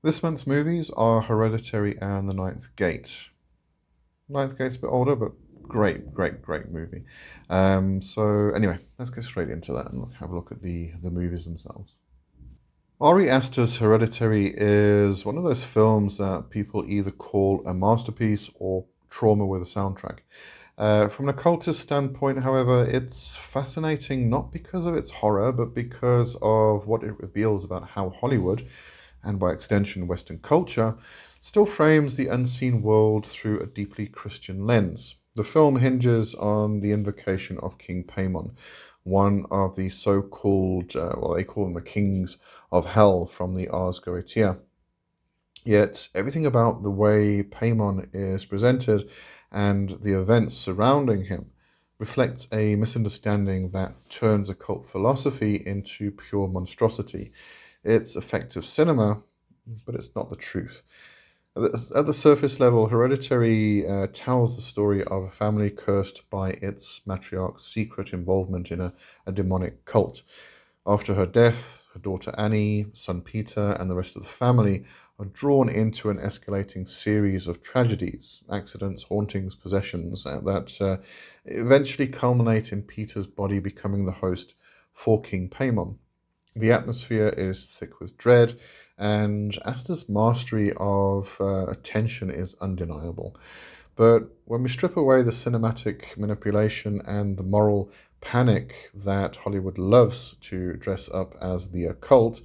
This month's movies are Hereditary and The Ninth Gate. Ninth Gate's a bit older, but great movie. So anyway, let's get straight into that and have a look at the movies themselves. Ari Aster's Hereditary is one of those films that people either call a masterpiece or trauma with a soundtrack. From an occultist standpoint, however, it's fascinating not because of its horror, but because of what it reveals about how Hollywood, and by extension Western culture, still frames the unseen world through a deeply Christian lens. The film hinges on the invocation of King Paimon, one of the so-called, well, they call them the kings of hell from the Ars Goetia. Yet everything about the way Paimon is presented and the events surrounding him reflects a misunderstanding that turns occult philosophy into pure monstrosity. It's effective cinema, but it's not the truth. At the surface level, Hereditary tells the story of a family cursed by its matriarch's secret involvement in a demonic cult. After her death, her daughter Annie, son Peter, and the rest of the family are drawn into an escalating series of tragedies, accidents, hauntings, possessions that eventually culminate in Peter's body becoming the host for King Paimon. The atmosphere is thick with dread, and Asta's mastery of tension is undeniable. But when we strip away the cinematic manipulation and the moral panic that Hollywood loves to dress up as the occult,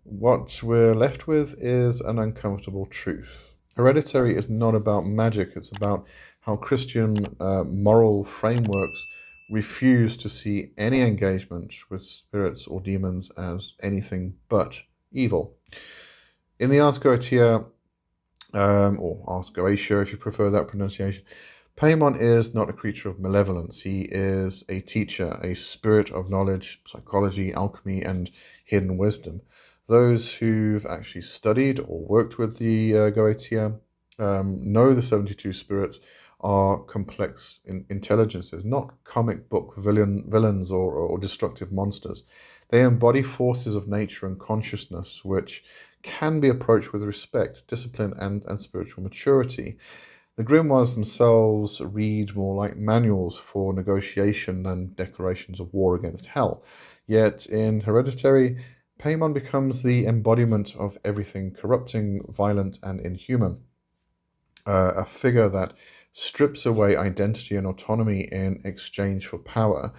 what we're left with is an uncomfortable truth. Hereditary is not about magic, it's about how Christian moral frameworks refuse to see any engagement with spirits or demons as anything but evil. In the Ars Goetia, or Ars Goetia if you prefer that pronunciation, Paimon is not a creature of malevolence. He is a teacher, a spirit of knowledge, psychology, alchemy, and hidden wisdom. Those who've actually studied or worked with the Goetia know the 72 spirits are complex intelligences, not comic book villains or destructive monsters. They embody forces of nature and consciousness, which can be approached with respect, discipline, and spiritual maturity. The grimoires themselves read more like manuals for negotiation than declarations of war against hell. Yet in Hereditary, Paimon becomes the embodiment of everything corrupting, violent, and inhuman. A figure that strips away identity and autonomy in exchange for power.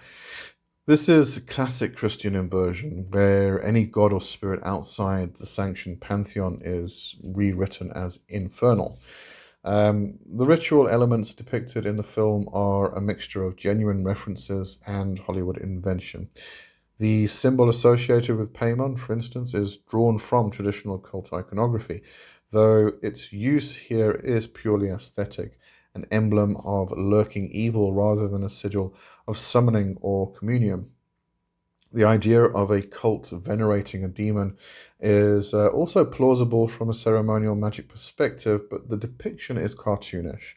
This is classic Christian inversion, where any god or spirit outside the sanctioned pantheon is rewritten as infernal. The ritual elements depicted in the film are a mixture of genuine references and Hollywood invention. The symbol associated with Paimon, for instance, is drawn from traditional cult iconography, though its use here is purely aesthetic, an emblem of lurking evil rather than a sigil of summoning or communion. The idea of a cult venerating a demon is also plausible from a ceremonial magic perspective, but the depiction is cartoonish.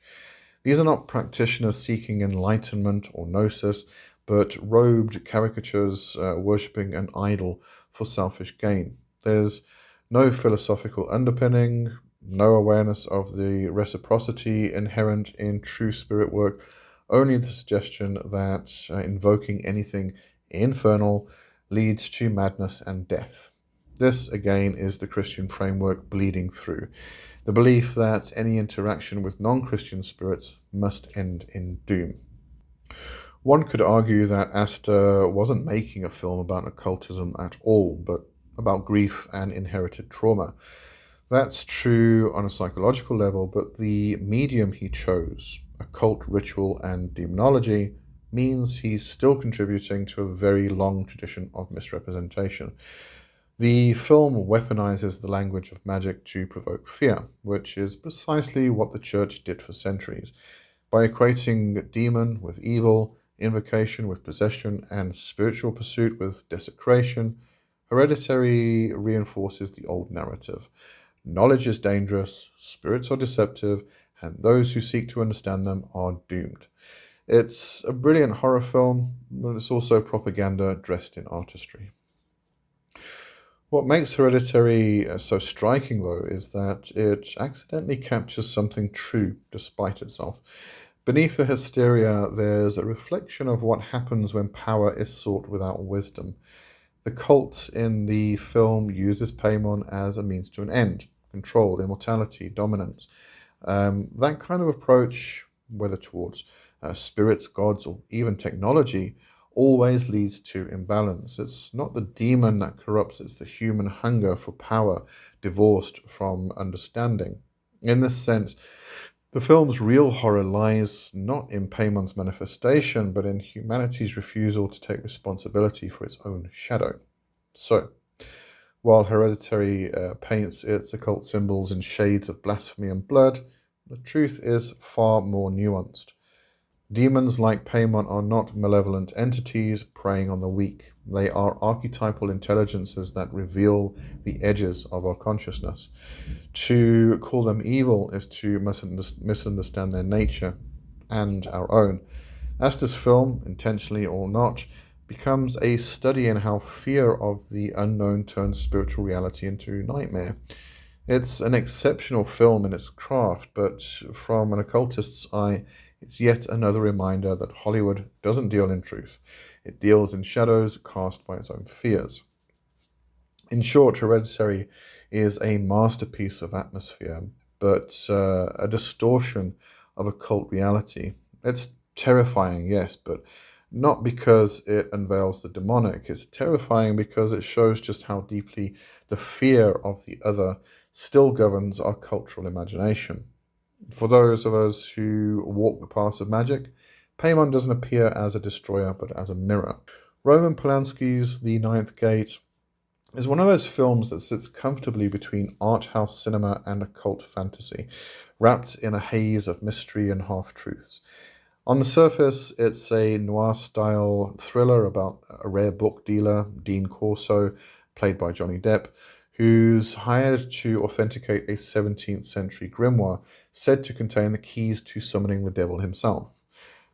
These are not practitioners seeking enlightenment or gnosis, but robed caricatures worshipping an idol for selfish gain. There's no philosophical underpinning, no awareness of the reciprocity inherent in true spirit work, only the suggestion that invoking anything infernal leads to madness and death. This, again, is the Christian framework bleeding through. The belief that any interaction with non Christian spirits must end in doom. One could argue that Asta wasn't making a film about occultism at all, but about grief and inherited trauma. That's true on a psychological level, but the medium he chose, occult ritual and demonology, means he's still contributing to a very long tradition of misrepresentation. The film weaponizes the language of magic to provoke fear, which is precisely what the church did for centuries. By equating demon with evil, invocation with possession, and spiritual pursuit with desecration, Hereditary reinforces the old narrative. Knowledge is dangerous, spirits are deceptive, and those who seek to understand them are doomed. It's a brilliant horror film, but it's also propaganda dressed in artistry. What makes Hereditary so striking, though, is that it accidentally captures something true despite itself. Beneath the hysteria, there's a reflection of what happens when power is sought without wisdom. The cult in the film uses Paimon as a means to an end: control, immortality, dominance. That kind of approach, whether towards spirits, gods, or even technology, always leads to imbalance. It's not the demon that corrupts, it's the human hunger for power divorced from understanding. In this sense, the film's real horror lies not in Paymon's manifestation, but in humanity's refusal to take responsibility for its own shadow. So, while Hereditary paints its occult symbols in shades of blasphemy and blood, the truth is far more nuanced. Demons like Paimon are not malevolent entities preying on the weak. They are archetypal intelligences that reveal the edges of our consciousness. To call them evil is to misunderstand their nature and our own. As this film, intentionally or not, becomes a study in how fear of the unknown turns spiritual reality into nightmare. It's an exceptional film in its craft, but from an occultist's eye, it's yet another reminder that Hollywood doesn't deal in truth. It deals in shadows cast by its own fears. In short, Hereditary is a masterpiece of atmosphere, but a distortion of occult reality. It's terrifying, yes, but not because it unveils the demonic. It's terrifying because it shows just how deeply the fear of the other still governs our cultural imagination. For those of us who walk the paths of magic, Paimon doesn't appear as a destroyer, but as a mirror. Roman Polanski's The Ninth Gate is one of those films that sits comfortably between art house cinema and occult fantasy, wrapped in a haze of mystery and half-truths. On the surface, it's a noir-style thriller about a rare book dealer, Dean Corso, played by Johnny Depp, who's hired to authenticate a 17th century grimoire said to contain the keys to summoning the devil himself.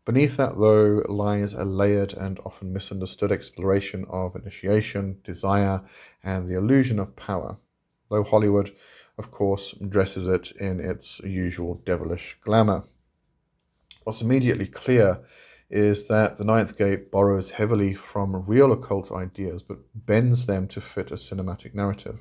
Beneath that, though, lies a layered and often misunderstood exploration of initiation, desire, and the illusion of power, though Hollywood, of course, dresses it in its usual devilish glamour. What's immediately clear is that The Ninth Gate borrows heavily from real occult ideas, but bends them to fit a cinematic narrative.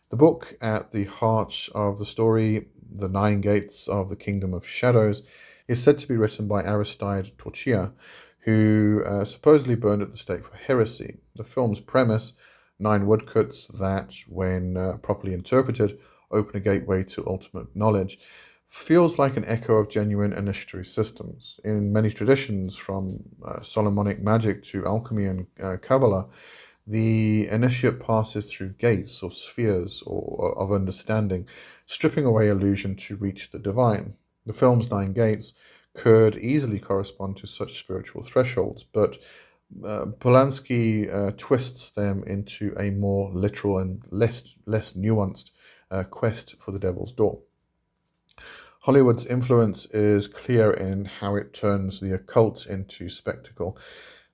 The book at the heart of the story, The Nine Gates of the Kingdom of Shadows, is said to be written by Aristide Torchia, who supposedly burned at the stake for heresy. The film's premise, nine woodcuts that, when properly interpreted, open a gateway to ultimate knowledge, feels like an echo of genuine initiatory systems. In many traditions, from Solomonic magic to alchemy and Kabbalah, the initiate passes through gates or spheres of understanding, stripping away illusion to reach the divine. The film's nine gates could easily correspond to such spiritual thresholds, but Polanski twists them into a more literal and less nuanced quest for the devil's door. Hollywood's influence is clear in how it turns the occult into spectacle.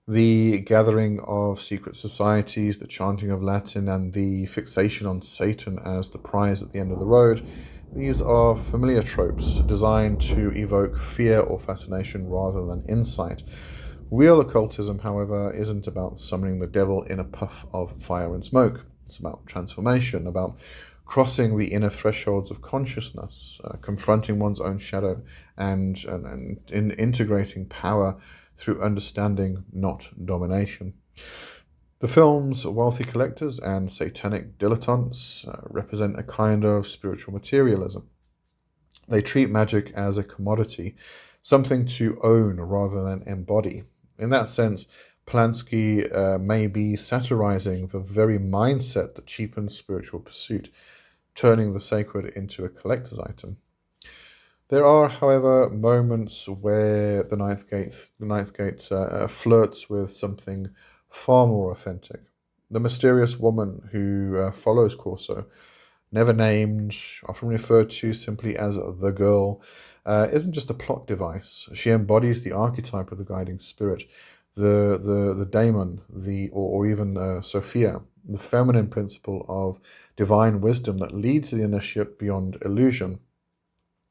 The gathering of secret societies, the chanting of Latin, and the fixation on Satan as the prize at the end of the road, these are familiar tropes designed to evoke fear or fascination rather than insight. Real occultism, however, isn't about summoning the devil in a puff of fire and smoke. It's about transformation, about crossing the inner thresholds of consciousness, confronting one's own shadow, and in integrating power through understanding, not domination. The film's wealthy collectors and satanic dilettantes represent a kind of spiritual materialism. They treat magic as a commodity, something to own rather than embody. In that sense, Polanski may be satirizing the very mindset that cheapens spiritual pursuit, turning the sacred into a collector's item. There are, however, moments where the Ninth Gate flirts with something far more authentic. The mysterious woman who follows Corso, never named, often referred to simply as the girl, isn't just a plot device. She embodies the archetype of the guiding spirit, the daemon, or even Sophia, the feminine principle of divine wisdom that leads the initiate beyond illusion.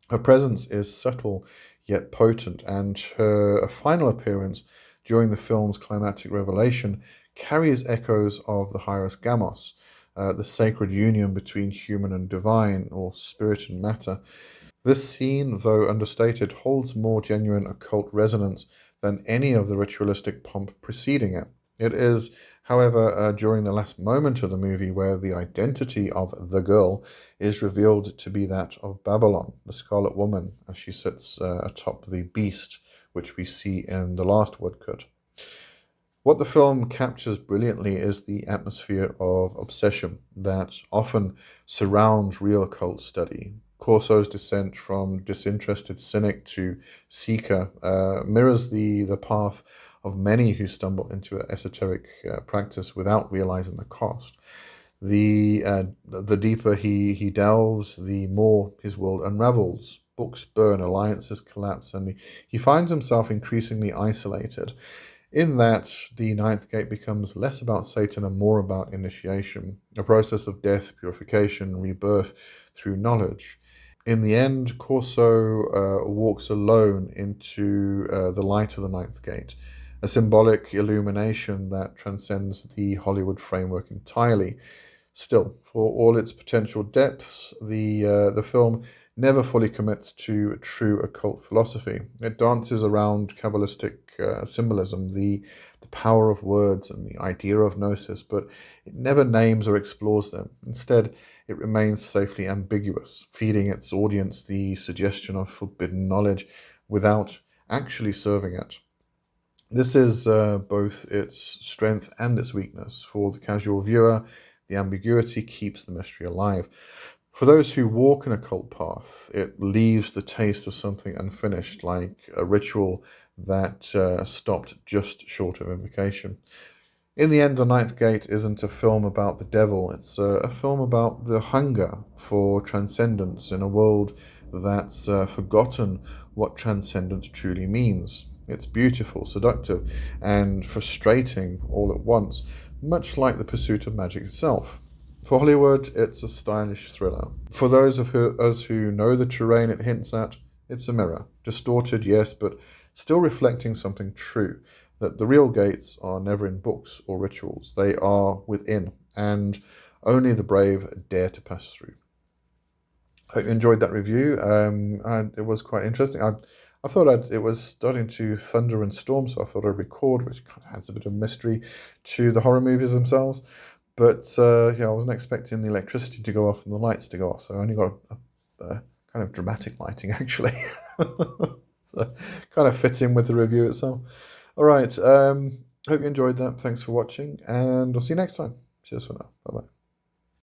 Her presence is subtle yet potent, and her final appearance during the film's climactic revelation carries echoes of the Hieros Gamos, the sacred union between human and divine, or spirit and matter. This scene, though understated, holds more genuine occult resonance than any of the ritualistic pomp preceding it. It is, however, during the last moment of the movie where the identity of the girl is revealed to be that of Babylon, the Scarlet Woman, as she sits atop the beast, which we see in the last woodcut. What the film captures brilliantly is the atmosphere of obsession that often surrounds real occult study. Corso's descent from disinterested cynic to seeker mirrors the path of many who stumble into esoteric practice without realizing the cost. The deeper he delves, the more his world unravels. Books burn, alliances collapse, and he finds himself increasingly isolated. In that, the ninth gate becomes less about Satan and more about initiation, a process of death, purification, rebirth through knowledge. In the end, Corso walks alone into the light of the ninth gate, a symbolic illumination that transcends the Hollywood framework entirely. Still, for all its potential depths, the film never fully commits to true occult philosophy. It dances around Kabbalistic symbolism, the power of words, and the idea of gnosis, but it never names or explores them. Instead, it remains safely ambiguous, feeding its audience the suggestion of forbidden knowledge without actually serving it. This is both its strength and its weakness. For the casual viewer, the ambiguity keeps the mystery alive. For those who walk an occult path, it leaves the taste of something unfinished, like a ritual that stopped just short of invocation. In the end, The Ninth Gate isn't a film about the devil, it's a film about the hunger for transcendence in a world that's forgotten what transcendence truly means. It's beautiful, seductive, and frustrating all at once, much like the pursuit of magic itself. For Hollywood, it's a stylish thriller. For those of us who know the terrain it hints at, it's a mirror. Distorted, yes, but still reflecting something true, that the real gates are never in books or rituals. They are within, and only the brave dare to pass through. Hope you enjoyed that review, and it was quite interesting. I thought it was starting to thunder and storm, so I thought I'd record, which kind of adds a bit of mystery to the horror movies themselves. But yeah, I wasn't expecting the electricity to go off and the lights to go off, so I only got a kind of dramatic lighting, actually. So kind of fits in with the review itself. All right, hope you enjoyed that. Thanks for watching, and I'll see you next time. Cheers for now. Bye-bye.